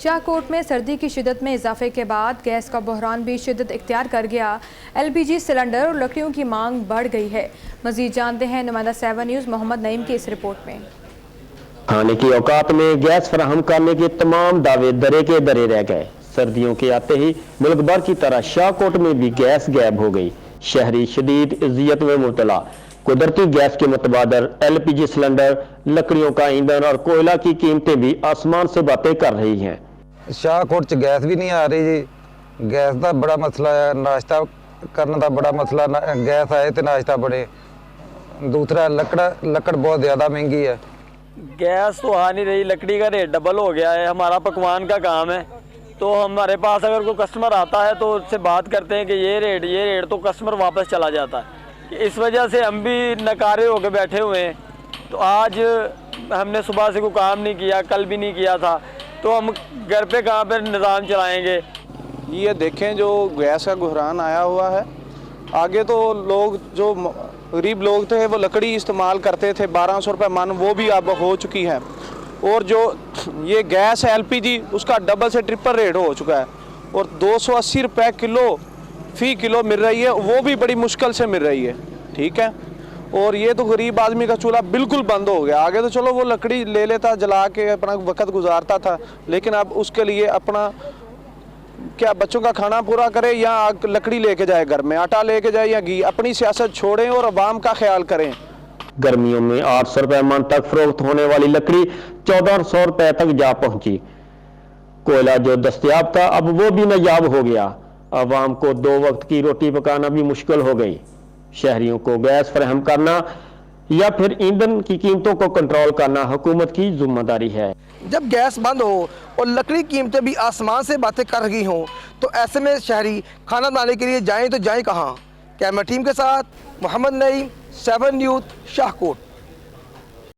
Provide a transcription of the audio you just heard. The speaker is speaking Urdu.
شاہکوٹ میں سردی کی شدت میں اضافے کے بعد گیس کا بحران بھی شدت اختیار کر گیا۔ LPG سلنڈر اور لکڑیوں کی مانگ بڑھ گئی ہے۔ مزید جانتے ہیں نمائندہ 7 نیوز محمد نعیم کی اس رپورٹ میں۔ کھانے کی اوقات میں گیس فراہم کرنے کے تمام دعوے درے کے درے رہ گئے۔ سردیوں کے آتے ہی ملک بھر کی طرح شاہکوٹ میں بھی گیس غائب ہو گئی۔ شہری شدید اذیت میں مبتلا۔ قدرتی گیس کے متبادل LPG سلنڈر، لکڑیوں کا ایندھن اور کوئلہ کی قیمتیں بھی آسمان سے باتیں کر رہی ہیں۔ شاہکوٹ چ گیس بھی نہیں آ رہی جی، گیس دا بڑا مسئلہ ہے، ناشتہ کرنے دا بڑا مسئلہ، گیس آئے تو ناشتہ بڑے۔ دوسرا لکڑ بہت زیادہ مہنگی ہے۔ گیس تو آ نہیں رہی، لکڑی کا ریٹ ڈبل ہو گیا ہے۔ ہمارا پکوان کا کام ہے تو ہمارے پاس اگر کوئی کسٹمر آتا ہے تو اس سے بات کرتے ہیں کہ یہ ریٹ تو کسٹمر واپس چلا جاتا ہے۔ اس وجہ سے ہم بھی ناکارے ہو کے بیٹھے ہوئے ہیں۔ تو آج ہم نے صبح سے کوئی کام نہیں کیا، کل بھی نہیں کیا تھا، تو ہم گھر پہ کہاں پہ نظام چلائیں گے۔ یہ دیکھیں جو گیس کا بحران آیا ہوا ہے، آگے تو لوگ جو غریب لوگ تھے وہ لکڑی استعمال کرتے تھے 1200 روپے من، وہ بھی اب ہو چکی ہے، اور جو یہ گیس ہے LPG اس کا ڈبل سے ٹرپل ریٹ ہو چکا ہے، اور 280 روپے فی کلو مل رہی ہے، وہ بھی بڑی مشکل سے مل رہی ہے، ٹھیک ہے۔ اور یہ تو غریب آدمی کا چولہا بالکل بند ہو گیا۔ آگے تو چلو وہ لکڑی لے لیتا، جلا کے اپنا وقت گزارتا تھا، لیکن اب اس کے لیے اپنا کیا بچوں کا کھانا پورا کرے یا لکڑی لے کے جائے، گھر میں آٹا لے کے جائے یا گھی، اپنی سیاست چھوڑیں اور عوام کا خیال کریں۔ گرمیوں میں 800 روپے من تک فروخت ہونے والی لکڑی 1400 روپے تک جا پہنچی۔ کوئلہ جو دستیاب تھا اب وہ بھی نایاب ہو گیا۔ عوام کو 2 وقت کی روٹی پکانا بھی مشکل ہو گئی۔ شہریوں کو گیس فراہم کرنا یا پھر ایندھن کی قیمتوں کو کنٹرول کرنا حکومت کی ذمہ داری ہے۔ جب گیس بند ہو اور لکڑی قیمتیں بھی آسمان سے باتیں کر رہی ہوں تو ایسے میں شہری کھانا بنانے کے لیے جائیں تو جائیں کہاں؟ کیمرہ ٹیم کے ساتھ محمد نعیم، 7 نیوز، شاہکوٹ۔